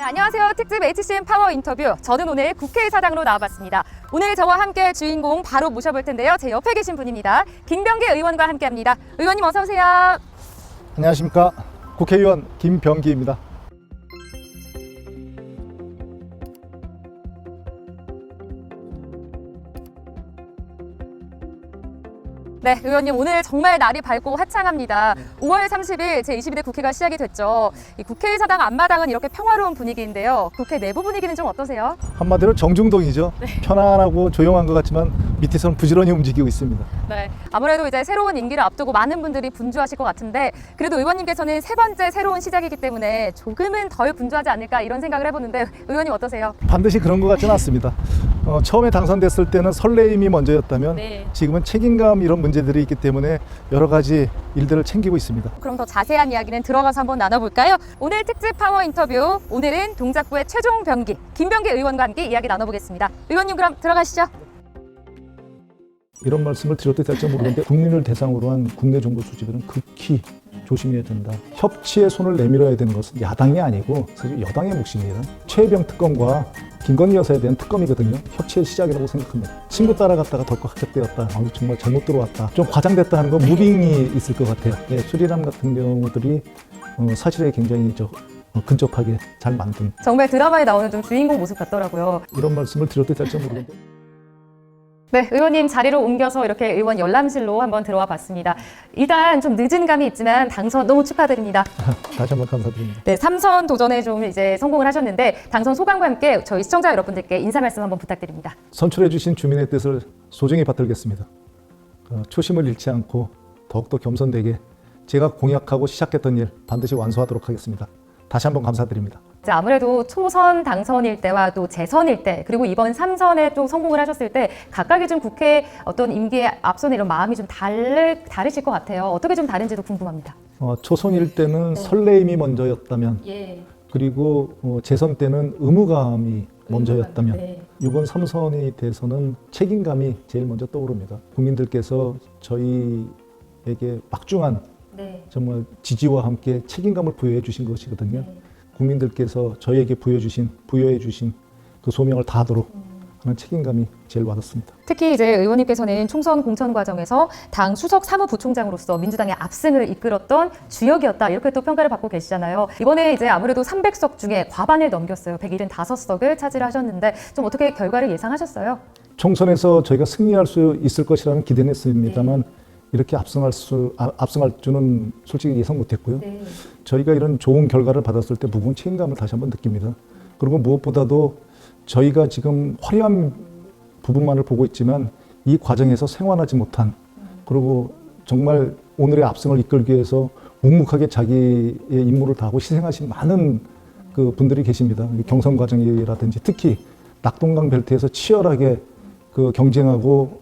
안녕하세요. 특집 HCM 파워 인터뷰. 저는 오늘 국회의사당으로 나와봤습니다. 오늘 저와 함께 주인공 바로 모셔볼 텐데요. 제 옆에 계신 분입니다. 김병기 의원과 함께합니다. 의원님 어서 오세요. 안녕하십니까. 국회의원 김병기입니다. 네, 의원님 오늘 정말 날이 밝고 화창합니다. 5월 30일 제22대 국회가 시작이 됐죠. 이 국회의사당 앞마당은 이렇게 평화로운 분위기인데요. 국회 내부 분위기는 좀 어떠세요? 한마디로 정중동이죠. 편안하고 조용한 것 같지만 밑에서는 부지런히 움직이고 있습니다. 네, 아무래도 이제 새로운 임기를 앞두고 많은 분들이 분주하실 것 같은데 그래도 의원님께서는 세 번째 새로운 시작이기 때문에 조금은 덜 분주하지 않을까 이런 생각을 해보는데 의원님 어떠세요? 반드시 그런 것 같지는 않습니다. 처음에 당선됐을 때는 설레임이 먼저였다면 네. 지금은 책임감 이런 문제들이 있기 때문에 여러 가지 일들을 챙기고 있습니다. 그럼 더 자세한 이야기는 들어가서 한번 나눠볼까요? 오늘 특집 파워 인터뷰, 오늘은 동작구의 최종 병기, 김병기 의원과 함께 이야기 나눠보겠습니다. 의원님 그럼 들어가시죠. 이런 말씀을 드려도 될지 모르겠는데 국민을 대상으로 한 국내 정보 수집에는 극히 조심해야 된다. 협치의 손을 내밀어야 되는 것은 야당이 아니고 사실 여당의 몫입니다. 최혜병 특검과 김건희 여사에 대한 특검이거든요. 협치의 시작이라고 생각합니다. 친구 따라갔다가 덜컥 합격되었다. 정말 잘못 들어왔다. 좀 과장됐다 하는 건 무빙이 있을 것 같아요. 수리남 같은 경우들이 사실에 굉장히 근접하게 잘 만든 정말 드라마에 나오는 좀 주인공 모습 같더라고요. 이런 말씀을 드려도 될지 모르겠는데 네, 의원님 자리로 옮겨서 이렇게 의원 열람실로 한번 들어와 봤습니다. 일단 좀 늦은 감이 있지만 당선 너무 축하드립니다. 다시 한번 감사드립니다. 네, 3선 도전에 좀 이제 성공을 하셨는데 당선 소감과 함께 저희 시청자 여러분들께 인사 말씀 한번 부탁드립니다. 선출해 주신 주민의 뜻을 소중히 받들겠습니다. 초심을 잃지 않고 더욱더 겸손되게 제가 공약하고 시작했던 일 반드시 완수하도록 하겠습니다. 다시 한번 감사드립니다. 자, 아무래도 초선 당선일 때와 또 재선일 때 그리고 이번 3선에 또 성공을 하셨을 때 각각의 좀 국회 어떤 임기에 앞서는 이런 마음이 좀 다르실 것 같아요. 어떻게 좀 다른지도 궁금합니다. 초선일 때는 설레임이 먼저였다면 그리고 재선 때는 의무감이 먼저였다면 이번 3선이 돼서는 책임감이 제일 먼저 떠오릅니다. 국민들께서 저희에게 막중한 정말 지지와 함께 책임감을 부여해 주신 것이거든요. 국민들께서 저희에게 부여해 주신 그 소명을 다하도록 하는 책임감이 제일 와닿습니다. 특히 이제 의원님께서는 총선 공천 과정에서 당 수석 사무부총장으로서 민주당의 압승을 이끌었던 주역이었다 이렇게 또 평가를 받고 계시잖아요. 이번에 이제 아무래도 300석 중에 과반을 넘겼어요. 175석을 차지를 하셨는데 좀 어떻게 결과를 예상하셨어요? 총선에서 저희가 승리할 수 있을 것이라는 기대는 했습니다만 이렇게 압승할 줄은 솔직히 예상 못했고요. 저희가 이런 좋은 결과를 받았을 때 무거운 책임감을 다시 한번 느낍니다. 그리고 무엇보다도 저희가 지금 화려한 부분만을 보고 있지만 이 과정에서 생활하지 못한 그리고 정말 오늘의 압승을 이끌기 위해서 묵묵하게 자기의 임무를 다하고 희생하신 많은 그 분들이 계십니다. 경선 과정이라든지 특히 낙동강 벨트에서 치열하게 그 경쟁하고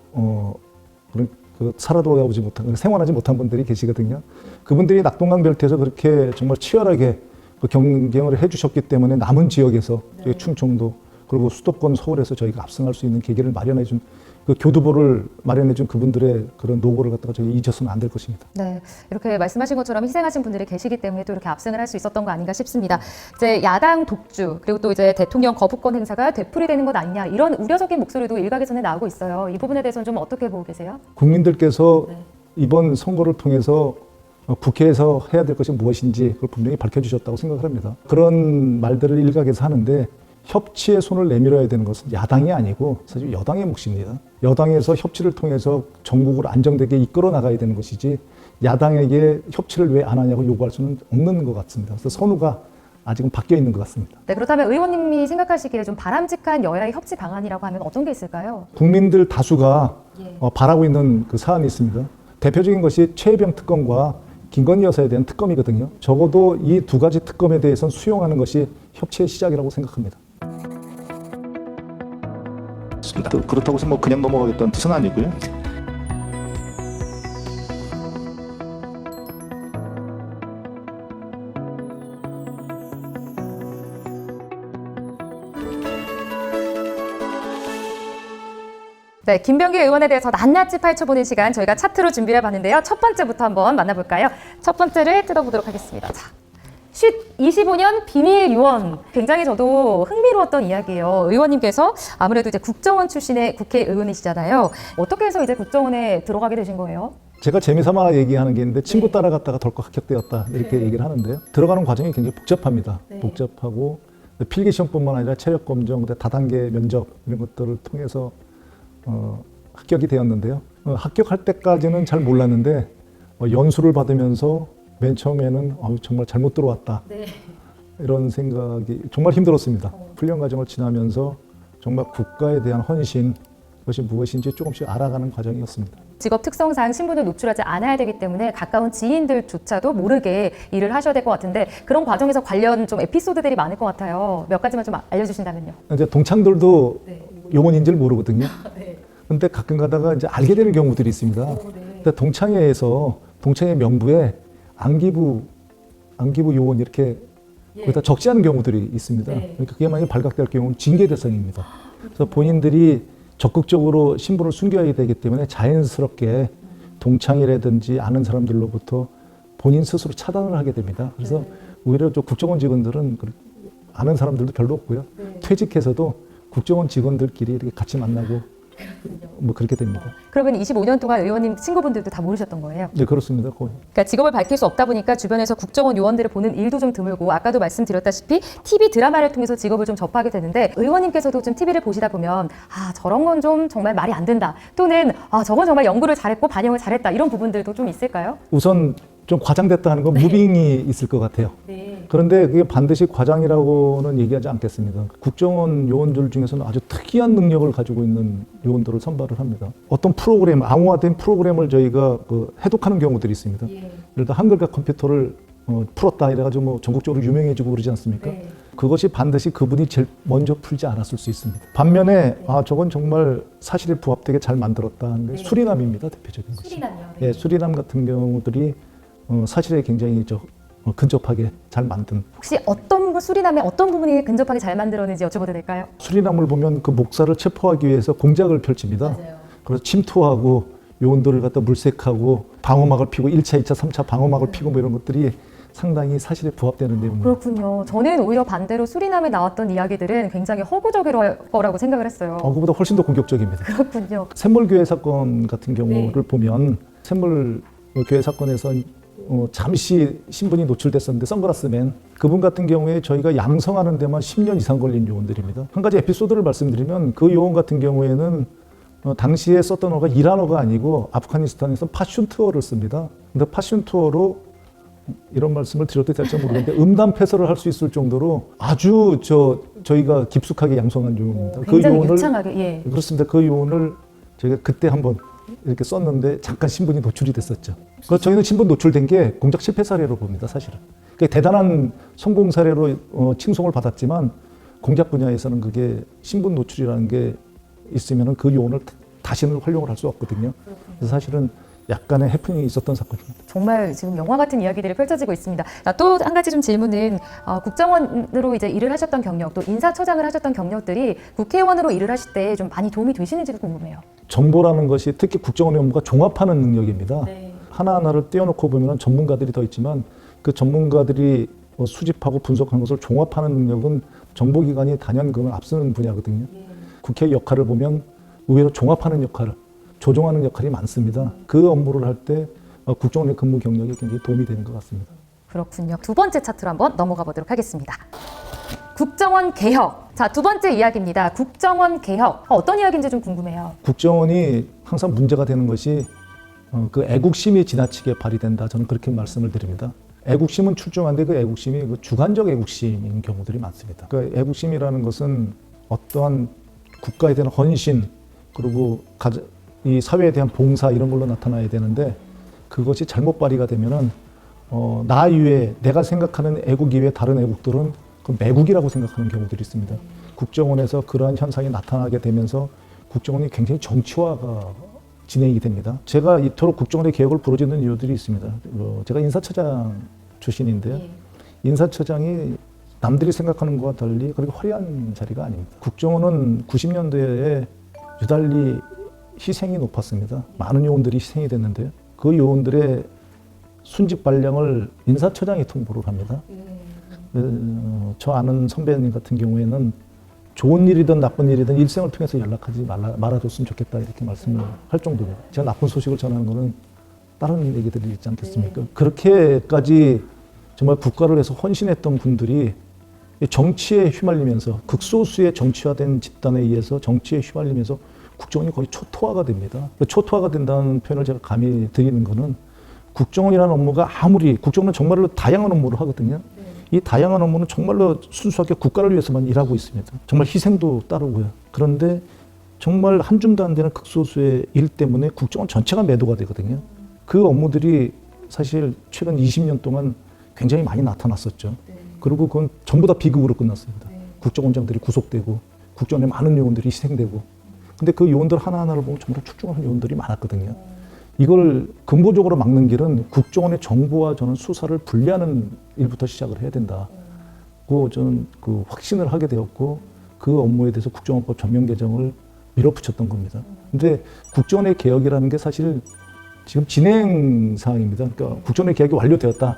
살아돌아오지 못한, 생활하지 못한 분들이 계시거든요. 그분들이 낙동강 벨트에서 그렇게 정말 치열하게 그 경쟁을 해주셨기 때문에 남은 지역에서 충청도 그리고 수도권 서울에서 저희가 압승할 수 있는 계기를 마련해준 그 교두보를 마련해준 그분들의 그런 노고를 갖다가 저희 잊어서는 안 될 것입니다. 네, 이렇게 말씀하신 것처럼 희생하신 분들이 계시기 때문에 또 이렇게 압승을 할 수 있었던 거 아닌가 싶습니다. 이제 야당 독주 그리고 또 이제 대통령 거부권 행사가 되풀이되는 것 아니냐 이런 우려적인 목소리도 일각에서는 나오고 있어요. 이 부분에 대해서는 좀 어떻게 보고 계세요? 국민들께서 이번 선거를 통해서 국회에서 해야 될 것이 무엇인지 그걸 분명히 밝혀주셨다고 생각을 합니다. 그런 말들을 일각에서 하는데 협치의 손을 내밀어야 되는 것은 야당이 아니고 사실 여당의 몫입니다. 여당에서 협치를 통해서 전국을 안정되게 이끌어 나가야 되는 것이지 야당에게 협치를 왜 안 하냐고 요구할 수는 없는 것 같습니다. 그래서 선우가 아직은 바뀌어 있는 것 같습니다. 네, 그렇다면 의원님이 생각하시기에 좀 바람직한 여야의 협치 방안이라고 하면 어떤 게 있을까요? 국민들 다수가 바라고 있는 그 사안이 있습니다. 대표적인 것이 최혜병 특검과 김건희 여사에 대한 특검이거든요. 적어도 이 두 가지 특검에 대해서는 수용하는 것이 협치의 시작이라고 생각합니다. 그렇다고 해서 그냥 넘어가겠다는 뜻은 아니고요. 네, 김병기 의원에 대해서 낱낱이 파헤쳐보는 시간 저희가 차트로 준비를 해봤는데요. 첫 번째부터 한번 만나볼까요? 첫 번째를 뜯어보도록 하겠습니다. 자, 25년 비밀 요원. 굉장히 저도 흥미로웠던 이야기예요. 의원님께서 아무래도 이제 국정원 출신의 국회의원이시잖아요. 어떻게 해서 이제 국정원에 들어가게 되신 거예요? 제가 재미삼아 얘기하는 게 있는데 친구 따라갔다가 덜컥 합격되었다 이렇게 얘기를 하는데요. 들어가는 과정이 굉장히 복잡합니다. 복잡하고 필기 시험뿐만 아니라 체력 검정, 다단계 면접 이런 것들을 통해서 합격이 되었는데요. 합격할 때까지는 잘 몰랐는데 연수를 받으면서 맨 처음에는 정말 잘못 들어왔다 이런 생각이 정말 힘들었습니다. 훈련 과정을 지나면서 정말 국가에 대한 헌신 그것이 무엇인지 조금씩 알아가는 과정이었습니다. 직업 특성상 신분을 노출하지 않아야 되기 때문에 가까운 지인들조차도 모르게 일을 하셔야 될 것 같은데 그런 과정에서 관련 좀 에피소드들이 많을 것 같아요. 몇 가지만 좀 알려주신다면요. 이제 동창들도 요원인지를 모르거든요. 근데 가끔 가다가 이제 알게 되는 경우들이 있습니다. 근데 동창회에서 동창회 명부에 안기부 요원 이렇게 거기다 적지 않은 경우들이 있습니다. 그러니까 그게 만약에 발각될 경우는 징계 대상입니다. 그래서 본인들이 적극적으로 신분을 숨겨야 되기 때문에 자연스럽게 동창이라든지 아는 사람들로부터 본인 스스로 차단을 하게 됩니다. 그래서 오히려 저 국정원 직원들은 아는 사람들도 별로 없고요. 퇴직해서도 국정원 직원들끼리 이렇게 같이 만나고 뭐 그렇게 됩니다. 그러면 25년 동안 의원님 친구분들도 다 모르셨던 거예요? 네, 그렇습니다. 거의. 그러니까 직업을 밝힐 수 없다 보니까 주변에서 국정원 요원들을 보는 일도 좀 드물고 아까도 말씀드렸다시피 TV 드라마를 통해서 직업을 좀 접하게 되는데 의원님께서도 좀 TV를 보시다 보면 저런 건 좀 정말 말이 안 된다 또는 저건 정말 연구를 잘했고 반영을 잘했다 이런 부분들도 좀 있을까요? 우선 좀 과장됐다 하는 건 무빙이 있을 것 같아요. 그런데 그게 반드시 과장이라고는 얘기하지 않겠습니다. 국정원 요원들 중에서는 아주 특이한 능력을 가지고 있는 요원들을 선발을 합니다. 어떤 프로그램, 암호화된 프로그램을 저희가 해독하는 경우들이 있습니다. 예를 들어 한글과 컴퓨터를 풀었다 이래가지고 뭐 전국적으로 유명해지고 그러지 않습니까? 그것이 반드시 그분이 제일 먼저 풀지 않았을 수 있습니다. 반면에 저건 정말 사실에 부합되게 잘 만들었다 하는 게 수리남입니다. 대표적인 것이. 수리남요? 네, 수리남 같은 경우들이 사실에 굉장히 근접하게 잘 만든. 혹시 수리남의 어떤 부분이 근접하게 잘 만들었는지 여쭤봐도 될까요? 수리남을 보면 그 목사를 체포하기 위해서 공작을 펼칩니다. 맞아요. 그래서 침투하고 요원들을 갖다 물색하고 방어막을 피고 1차, 2차, 3차 방어막을 피고 뭐 이런 것들이 상당히 사실에 부합되는 내용입니다. 그렇군요. 저는 오히려 반대로 수리남에 나왔던 이야기들은 굉장히 허구적일 거라고 생각을 했어요. 그거보다 훨씬 더 공격적입니다. 그렇군요. 샘물교회 사건 같은 경우를 보면 샘물교회 사건에서 잠시 신분이 노출됐었는데 선글라스맨 그분 같은 경우에 저희가 양성하는 데만 10년 이상 걸린 요원들입니다. 한 가지 에피소드를 말씀드리면 그 요원 같은 경우에는 당시에 썼던 어가 이란어가 아니고 아프가니스탄에서 파슌투어를 씁니다. 근데 파슌투어로 이런 말씀을 드려도 될지 모르겠는데 음담 패설을 할 수 있을 정도로 아주 저희가 깊숙하게 양성한 요원입니다. 굉장히 유창하게. 그렇습니다. 그 요원을 저희가 그때 한번 이렇게 썼는데 잠깐 신분이 노출이 됐었죠. 그래서 저희는 신분 노출된 게 공작 실패 사례로 봅니다, 사실은. 그게 대단한 성공 사례로 칭송을 받았지만 공작 분야에서는 그게 신분 노출이라는 게 있으면 그 요원을 다시는 활용을 할 수 없거든요. 그래서 사실은 약간의 해프닝이 있었던 사건입니다. 정말 지금 영화 같은 이야기들이 펼쳐지고 있습니다. 또 한 가지 좀 질문은 국정원으로 이제 일을 하셨던 경력, 또 인사처장을 하셨던 경력들이 국회의원으로 일을 하실 때 좀 많이 도움이 되시는지도 궁금해요. 정보라는 것이 특히 국정원의 업무가 종합하는 능력입니다. 하나하나를 떼어놓고 보면 전문가들이 더 있지만 그 전문가들이 수집하고 분석한 것을 종합하는 능력은 정보기관이 단연 그걸 앞서는 분야거든요. 국회의 역할을 보면 의외로 종합하는 역할을 조정하는 역할이 많습니다. 그 업무를 할 때 국정원의 근무 경력이 굉장히 도움이 되는 것 같습니다. 그렇군요. 두 번째 차트로 한번 넘어가 보도록 하겠습니다. 국정원 개혁. 자, 두 번째 이야기입니다. 국정원 개혁. 어떤 이야기인지 좀 궁금해요. 국정원이 항상 문제가 되는 것이 그 애국심이 지나치게 발휘된다. 저는 그렇게 말씀을 드립니다. 애국심은 출중한데 그 애국심이 그 주관적 애국심인 경우들이 많습니다. 그 애국심이라는 것은 어떠한 국가에 대한 헌신 그리고 이 사회에 대한 봉사 이런 걸로 나타나야 되는데 그것이 잘못 발휘가 되면은 나 이외에 내가 생각하는 애국 이외에 다른 애국들은 그 매국이라고 생각하는 경우들이 있습니다. 국정원에서 그러한 현상이 나타나게 되면서 국정원이 굉장히 정치화가 진행이 됩니다. 제가 이토록 국정원의 개혁을 부르짖는 이유들이 있습니다. 제가 인사처장 출신인데요. 인사처장이 남들이 생각하는 것과 달리 그렇게 화려한 자리가 아닙니다. 국정원은 90년대에 유달리 희생이 높았습니다. 많은 요원들이 희생이 됐는데요. 그 요원들의 순직 발령을 인사처장이 통보를 합니다. 저 아는 선배님 같은 경우에는 좋은 일이든 나쁜 일이든 일생을 통해서 연락하지 말아줬으면 좋겠다 이렇게 말씀을 할 정도입니다. 제가 나쁜 소식을 전하는 거는 다른 얘기들이 있지 않겠습니까? 그렇게까지 정말 국가를 위해서 헌신했던 분들이 정치에 휘말리면서 극소수의 정치화된 집단에 의해서 정치에 휘말리면서 국정원이 거의 초토화가 됩니다. 초토화가 된다는 표현을 제가 감히 드리는 거는 국정원이라는 업무가 아무리 국정원은 정말로 다양한 업무를 하거든요. 이 다양한 업무는 정말로 순수하게 국가를 위해서만 일하고 있습니다. 정말 희생도 따르고요. 그런데 정말 한 줌도 안 되는 극소수의 일 때문에 국정원 전체가 매도가 되거든요. 그 업무들이 사실 최근 20년 동안 굉장히 많이 나타났었죠. 그리고 그건 전부 다 비극으로 끝났습니다. 국정원장들이 구속되고 국정원의 많은 요원들이 희생되고 근데 그 요원들 하나하나를 보면 전부 다 출중한 요원들이 많았거든요. 이걸 근본적으로 막는 길은 국정원의 정보와 저는 수사를 분리하는 일부터 시작을 해야 된다고 저는 그 확신을 하게 되었고 그 업무에 대해서 국정원법 전면 개정을 밀어붙였던 겁니다. 근데 국정원의 개혁이라는 게 사실 지금 진행 사항입니다. 그러니까 국정원의 개혁이 완료되었다.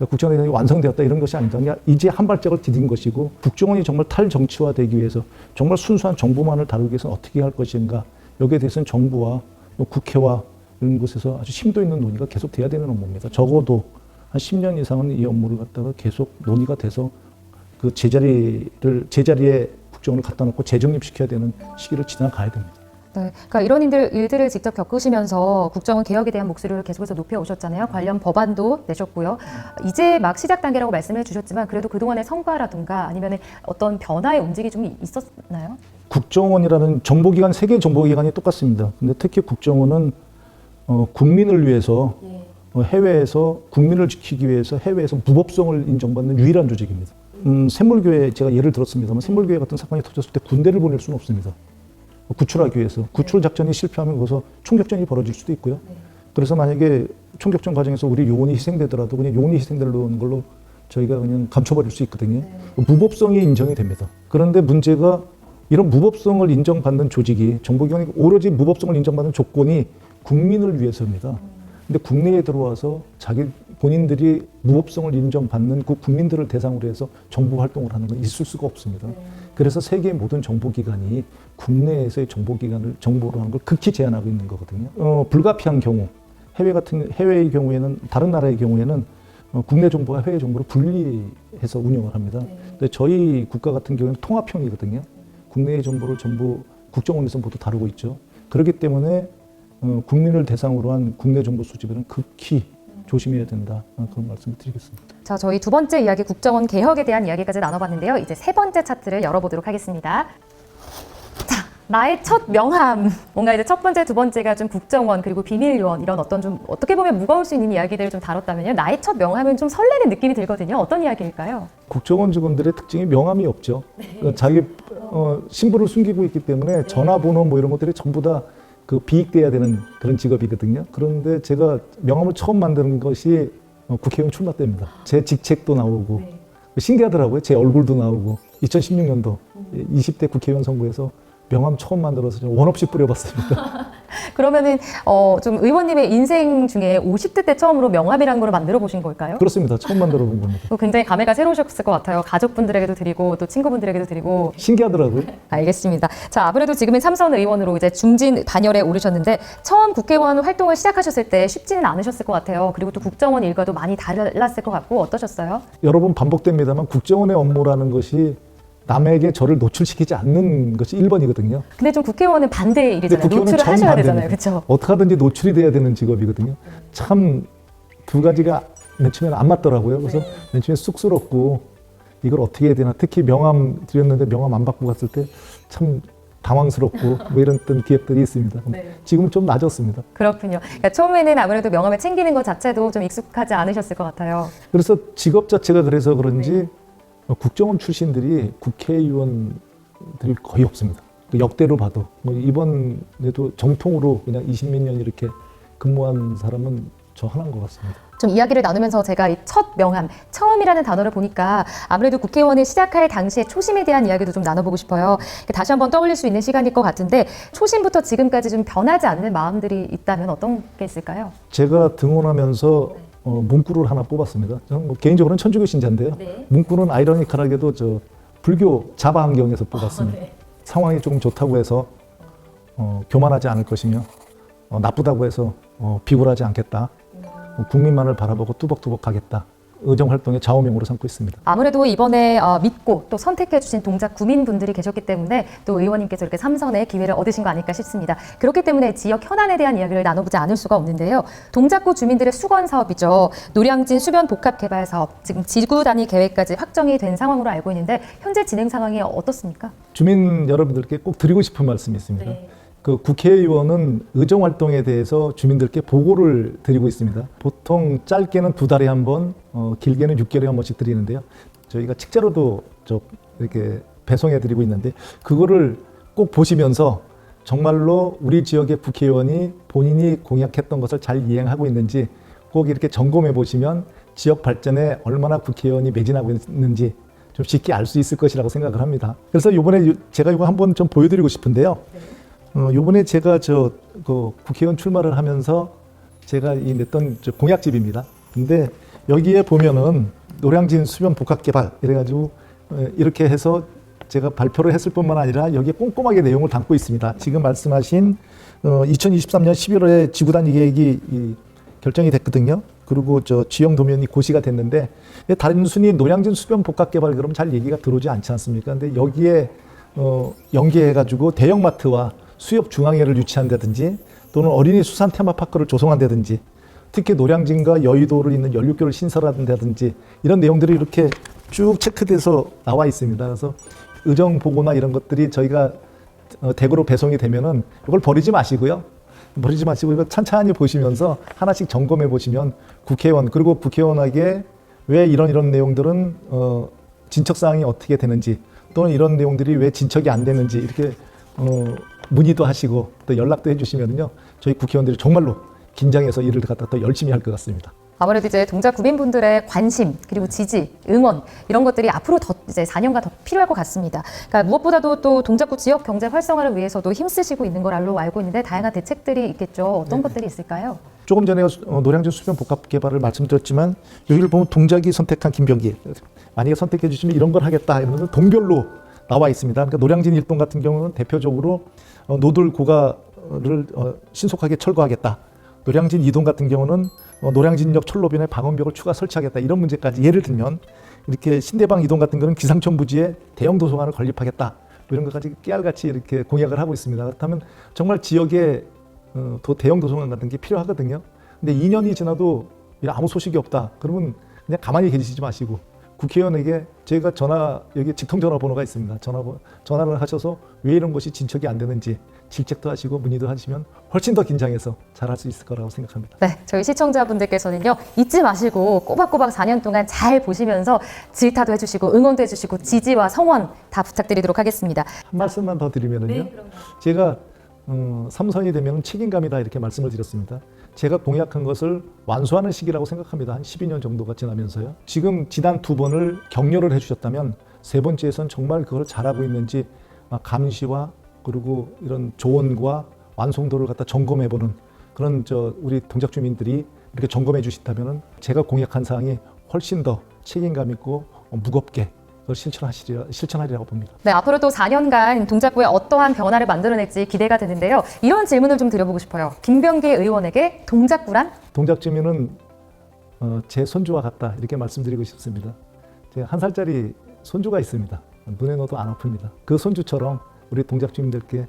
국정원의 개혁이 완성되었다 이런 것이 아니다. 그냥 이제 한 발짝을 디딘 것이고 국정원이 정말 탈정치화되기 위해서 정말 순수한 정보만을 다루기 위해서는 어떻게 할 것인가 여기에 대해서는 정부와 국회와 이런 곳에서 아주 심도 있는 논의가 계속 돼야 되는 업무입니다. 적어도 한 10년 이상은 이 업무를 갖다가 계속 논의가 돼서 그 제자리에 국정원을 갖다 놓고 재정립시켜야 되는 시기를 지나가야 됩니다. 네, 그러니까 이런 일들을 직접 겪으시면서 국정원 개혁에 대한 목소리를 계속해서 높여오셨잖아요. 관련 법안도 내셨고요. 이제 막 시작 단계라고 말씀해 주셨지만 그래도 그동안의 성과라든가 아니면 어떤 변화의 움직임이 좀 있었나요? 국정원이라는 정보기관, 세계 정보기관이 똑같습니다. 근데 특히 국정원은 국민을 위해서 해외에서 국민을 지키기 위해서 해외에서 무법성을 인정받는 유일한 조직입니다. 샘물교회 제가 예를 들었습니다만 샘물교회 같은 사건이 터졌을 때 군대를 보낼 수는 없습니다. 구출하기 위해서 구출 작전이 실패하면 거기서 총격전이 벌어질 수도 있고요. 그래서 만약에 총격전 과정에서 우리 요원이 희생되더라도 그냥 요원이 희생되는 걸로 저희가 그냥 감춰버릴 수 있거든요. 무법성이 인정이 됩니다. 그런데 문제가 이런 무법성을 인정받는 조직이 정보기관이 오로지 무법성을 인정받는 조건이 국민을 위해서입니다. 근데 국내에 들어와서 본인들이 무법성을 인정받는 그 국민들을 대상으로 해서 정보 활동을 하는 건 있을 수가 없습니다. 그래서 세계의 모든 정보기관이 국내에서의 정보를 하는 걸 극히 제한하고 있는 거거든요. 불가피한 경우, 해외의 경우에는, 다른 나라의 경우에는 국내 정보와 해외 정보를 분리해서 운영을 합니다. 근데 저희 국가 같은 경우는 통합형이거든요. 국내의 정보를 전부 국정원에서 모두 다루고 있죠. 그렇기 때문에 국민을 대상으로 한 국내 정보 수집에는 극히 조심해야 된다. 그런 말씀을 드리겠습니다. 자, 저희 두 번째 이야기 국정원 개혁에 대한 이야기까지 나눠봤는데요. 이제 세 번째 차트를 열어보도록 하겠습니다. 자, 나의 첫 명함. 뭔가 이제 첫 번째, 두 번째가 좀 국정원 그리고 비밀요원 이런 어떤 좀 어떻게 보면 무거울 수 있는 이야기들을 좀 다뤘다면요. 나의 첫 명함은 좀 설레는 느낌이 들거든요. 어떤 이야기일까요? 국정원 직원들의 특징이 명함이 없죠. 그러니까 자기 신분을 숨기고 있기 때문에 전화번호 뭐 이런 것들이 전부 다 그 비익돼야 되는 그런 직업이거든요. 그런데 제가 명함을 처음 만드는 것이 국회의원 출마 때입니다. 제 직책도 나오고 신기하더라고요. 제 얼굴도 나오고 2016년도 20대 국회의원 선거에서 명함 처음 만들어서 원 없이 뿌려봤습니다. 그러면은 좀 의원님의 인생 중에 50대 때 처음으로 명함이라는 걸 만들어 보신 걸까요? 그렇습니다. 처음 만들어 본 겁니다. 굉장히 감회가 새로우셨을 것 같아요. 가족분들에게도 드리고 또 친구분들에게도 드리고. 신기하더라고요. 알겠습니다. 자, 아무래도 지금은 삼선 의원으로 이제 중진 반열에 오르셨는데 처음 국회의원 활동을 시작하셨을 때 쉽지는 않으셨을 것 같아요. 그리고 또 국정원 일과도 많이 달랐을 것 같고 어떠셨어요? 여러 번 반복됩니다만 국정원의 업무라는 것이 남에게 저를 노출시키지 않는 것이 1번이거든요. 근데 좀 국회의원은 반대의 일이잖아요. 노출을 하셔야 되잖아요. 그렇죠? 어떻게 하든지 노출이 돼야 되는 직업이거든요. 참 두 가지가 맨 처음에는 안 맞더라고요. 그래서 맨 처음에 쑥스럽고 이걸 어떻게 해야 되나. 특히 명함 드렸는데 명함 안 받고 갔을 때 참 당황스럽고 뭐 이런 기억들이 있습니다. 지금은 좀 나아졌습니다. 그렇군요. 그러니까 처음에는 아무래도 명함을 챙기는 것 자체도 좀 익숙하지 않으셨을 것 같아요. 그래서 직업 자체가 그래서 그런지 국정원 출신들이 국회의원들이 거의 없습니다. 역대로 봐도 뭐 이번에도 정통으로 그냥 20몇 년 이렇게 근무한 사람은 저 하나인 것 같습니다. 좀 이야기를 나누면서 제가 이 첫 명함, 처음이라는 단어를 보니까 아무래도 국회의원을 시작할 당시의 초심에 대한 이야기도 좀 나눠보고 싶어요. 다시 한번 떠올릴 수 있는 시간일 것 같은데 초심부터 지금까지 좀 변하지 않는 마음들이 있다면 어떤 게 있을까요? 제가 등원하면서 문구를 하나 뽑았습니다. 저는 뭐 개인적으로는 천주교 신자인데요. 네. 문구는 아이러니컬하게도 저 불교 자바 환경에서 뽑았습니다. 네. 상황이 조금 좋다고 해서 교만하지 않을 것이며 나쁘다고 해서 비굴하지 않겠다. 국민만을 바라보고 뚜벅뚜벅 가겠다. 의정 활동의 좌우명으로 삼고 있습니다. 아무래도 이번에 믿고 또 선택해 주신 동작 구민분들이 계셨기 때문에 또 의원님께서 이렇게 3선의 기회를 얻으신 거 아닐까 싶습니다. 그렇기 때문에 지역 현안에 대한 이야기를 나눠보지 않을 수가 없는데요. 동작구 주민들의 수건 사업이죠. 노량진 수변 복합 개발 사업 지금 지구 단위 계획까지 확정이 된 상황으로 알고 있는데 현재 진행 상황이 어떻습니까? 주민 여러분들께 꼭 드리고 싶은 말씀이 있습니다. 네. 그 국회의원은 의정 활동에 대해서 주민들께 보고를 드리고 있습니다. 보통 짧게는 2달에 한 번, 길게는 6개월에 한 번씩 드리는데요. 저희가 책자로도 이렇게 배송해 드리고 있는데 그거를 꼭 보시면서 정말로 우리 지역의 국회의원이 본인이 공약했던 것을 잘 이행하고 있는지 꼭 이렇게 점검해 보시면 지역 발전에 얼마나 국회의원이 매진하고 있는지 좀 쉽게 알 수 있을 것이라고 생각을 합니다. 그래서 이번에 제가 이거 한번 좀 보여드리고 싶은데요. 요번에 제가 그 국회의원 출마를 하면서 제가 냈던 공약집입니다. 근데 여기에 보면은 노량진 수변 복합 개발 이래가지고 이렇게 해서 제가 발표를 했을 뿐만 아니라 여기에 꼼꼼하게 내용을 담고 있습니다. 지금 말씀하신 2023년 11월에 지구단위 계획이 결정이 됐거든요. 그리고 지형 도면이 고시가 됐는데 단순히 노량진 수변 복합 개발 그러면 잘 얘기가 들어오지 않지 않습니까? 근데 여기에 연계해가지고 대형마트와 수협 중앙회를 유치한다든지 또는 어린이 수산 테마파크를 조성한다든지 특히 노량진과 여의도를 잇는 연륙교를 신설한다든지 이런 내용들이 이렇게 쭉 체크돼서 나와 있습니다. 그래서 의정 보고나 이런 것들이 저희가 댁으로 배송이 되면은 이걸 버리지 마시고요. 버리지 마시고 이거 찬찬히 보시면서 하나씩 점검해 보시면 국회의원 그리고 국회의원에게 왜 이런 내용들은 진척사항이 어떻게 되는지 또는 이런 내용들이 왜 진척이 안 되는지 이렇게 문의도 하시고 또 연락도 해주시면요 저희 국회의원들이 정말로 긴장해서 일을 갖다 더 열심히 할 것 같습니다. 아무래도 이제 동작 구민분들의 관심 그리고 지지, 응원 이런 것들이 앞으로 더 이제 4년간 더 필요할 것 같습니다. 그러니까 무엇보다도 또 동작구 지역 경제 활성화를 위해서도 힘쓰시고 있는 걸로 알고 있는데 다양한 대책들이 있겠죠. 어떤 것들이 있을까요? 조금 전에 노량진 수변 복합 개발을 말씀드렸지만 여기를 보면 동작이 선택한 김병기 만약에 선택해 주시면 이런 걸 하겠다 이러면서 동별로 나와 있습니다. 그러니까 노량진 일동 같은 경우는 대표적으로 노들 고가를 신속하게 철거하겠다. 노량진 2동 같은 경우는 노량진역 철로변에 방음벽을 추가 설치하겠다. 이런 문제까지 예를 들면 이렇게 신대방 2동 같은 경우는 기상청 부지에 대형 도서관을 건립하겠다. 이런 것까지 깨알같이 이렇게 공약을 하고 있습니다. 그렇다면 정말 지역에 더 대형 도서관 같은 게 필요하거든요. 근데 2년이 지나도 아무 소식이 없다. 그러면 그냥 가만히 계시지 마시고 국회의원에게 저희가 여기 직통 전화번호가 있습니다. 전화를 하셔서 왜 이런 것이 진척이 안 되는지 질책도 하시고 문의도 하시면 훨씬 더 긴장해서 잘할 수 있을 거라고 생각합니다. 네, 저희 시청자분들께서는요 잊지 마시고 꼬박꼬박 4년 동안 잘 보시면서 질타도 해주시고 응원도 해주시고 지지와 성원 다 부탁드리도록 하겠습니다. 한 말씀만 더 드리면은요. 제가 3선이 되면 책임감이다 이렇게 말씀을 드렸습니다. 제가 공약한 것을 완수하는 시기라고 생각합니다. 한 12년 정도가 지나면서요. 지금 지난 2번을 격려를 해주셨다면 3번째에선 정말 그걸 잘하고 있는지 감시와 그리고 이런 조언과 완성도를 갖다 점검해보는 그런 우리 동작 주민들이 이렇게 점검해 주신다면 제가 공약한 사항이 훨씬 더 책임감 있고 무겁게 그걸 실천하리라고 봅니다. 네, 앞으로도 4년간 동작구에 어떠한 변화를 만들어낼지 기대가 되는데요. 이런 질문을 좀 드려보고 싶어요. 김병기 의원에게 동작구란? 동작 주민은 제 손주와 같다 이렇게 말씀드리고 싶습니다. 제가 1살짜리 손주가 있습니다. 눈에 넣어도 안 아픕니다. 그 손주처럼 우리 동작 주민들께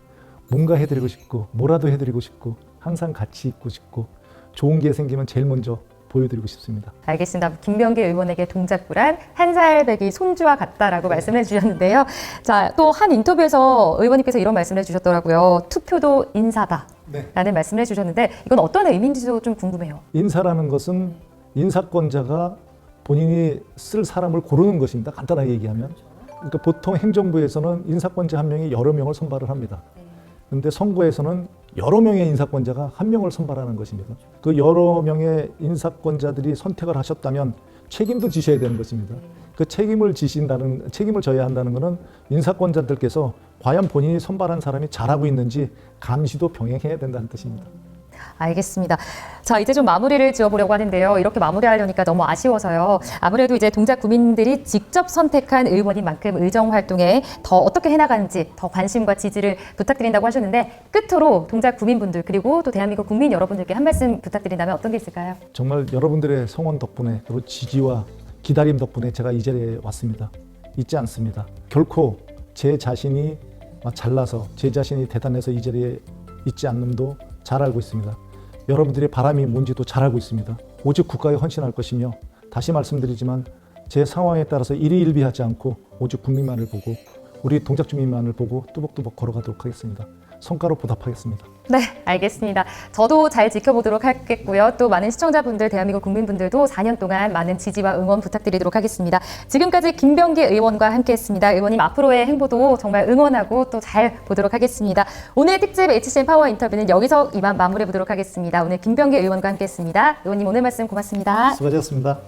뭔가 해드리고 싶고 뭐라도 해드리고 싶고 항상 같이 있고 싶고 좋은 게 생기면 제일 먼저 보여드리고 싶습니다. 알겠습니다. 김병기 의원에게 동작구란 1살배기 손주와 같다라고 말씀해 주셨는데요. 자, 또 한 인터뷰에서 의원님께서 이런 말씀을 해주셨더라고요. 투표도 인사다 라는 말씀을 해주셨는데 이건 어떤 의미인지도 좀 궁금해요. 인사라는 것은 인사권자가 본인이 쓸 사람을 고르는 것입니다. 간단하게 얘기하면. 그러니까 보통 행정부에서는 인사권자 한 명이 여러 명을 선발을 합니다. 그런데 선거에서는 여러 명의 인사권자가 한 명을 선발하는 것입니다. 그 여러 명의 인사권자들이 선택을 하셨다면 책임도 지셔야 되는 것입니다. 그 책임을 져야 한다는 것은 인사권자들께서 과연 본인이 선발한 사람이 잘하고 있는지 감시도 병행해야 된다는 뜻입니다. 알겠습니다. 자, 이제 좀 마무리를 지어보려고 하는데요. 이렇게 마무리하려니까 너무 아쉬워서요. 아무래도 이제 동작 구민들이 직접 선택한 의원인 만큼 의정 활동에 더 어떻게 해나가는지 더 관심과 지지를 부탁드린다고 하셨는데 끝으로 동작 구민분들 그리고 또 대한민국 국민 여러분들께 한 말씀 부탁드린다면 어떤 게 있을까요? 정말 여러분들의 성원 덕분에 그리고 지지와 기다림 덕분에 제가 이 자리에 왔습니다. 잊지 않습니다. 결코 제 자신이 잘나서 제 자신이 대단해서 이 자리에 있지 않음도 잘 알고 있습니다. 여러분들의 바람이 뭔지도 잘 알고 있습니다. 오직 국가에 헌신할 것이며 다시 말씀드리지만 제 상황에 따라서 일희일비하지 않고 오직 국민만을 보고 우리 동작 주민만을 보고 뚜벅뚜벅 걸어가도록 하겠습니다. 성과로 보답하겠습니다. 네, 알겠습니다. 저도 잘 지켜보도록 하겠고요. 또 많은 시청자분들, 대한민국 국민분들도 4년 동안 많은 지지와 응원 부탁드리도록 하겠습니다. 지금까지 김병기 의원과 함께했습니다. 의원님 앞으로의 행보도 정말 응원하고 또 잘 보도록 하겠습니다. 오늘 특집 HCN 파워 인터뷰는 여기서 이만 마무리해 보도록 하겠습니다. 오늘 김병기 의원과 함께했습니다. 의원님 오늘 말씀 고맙습니다. 수고하셨습니다.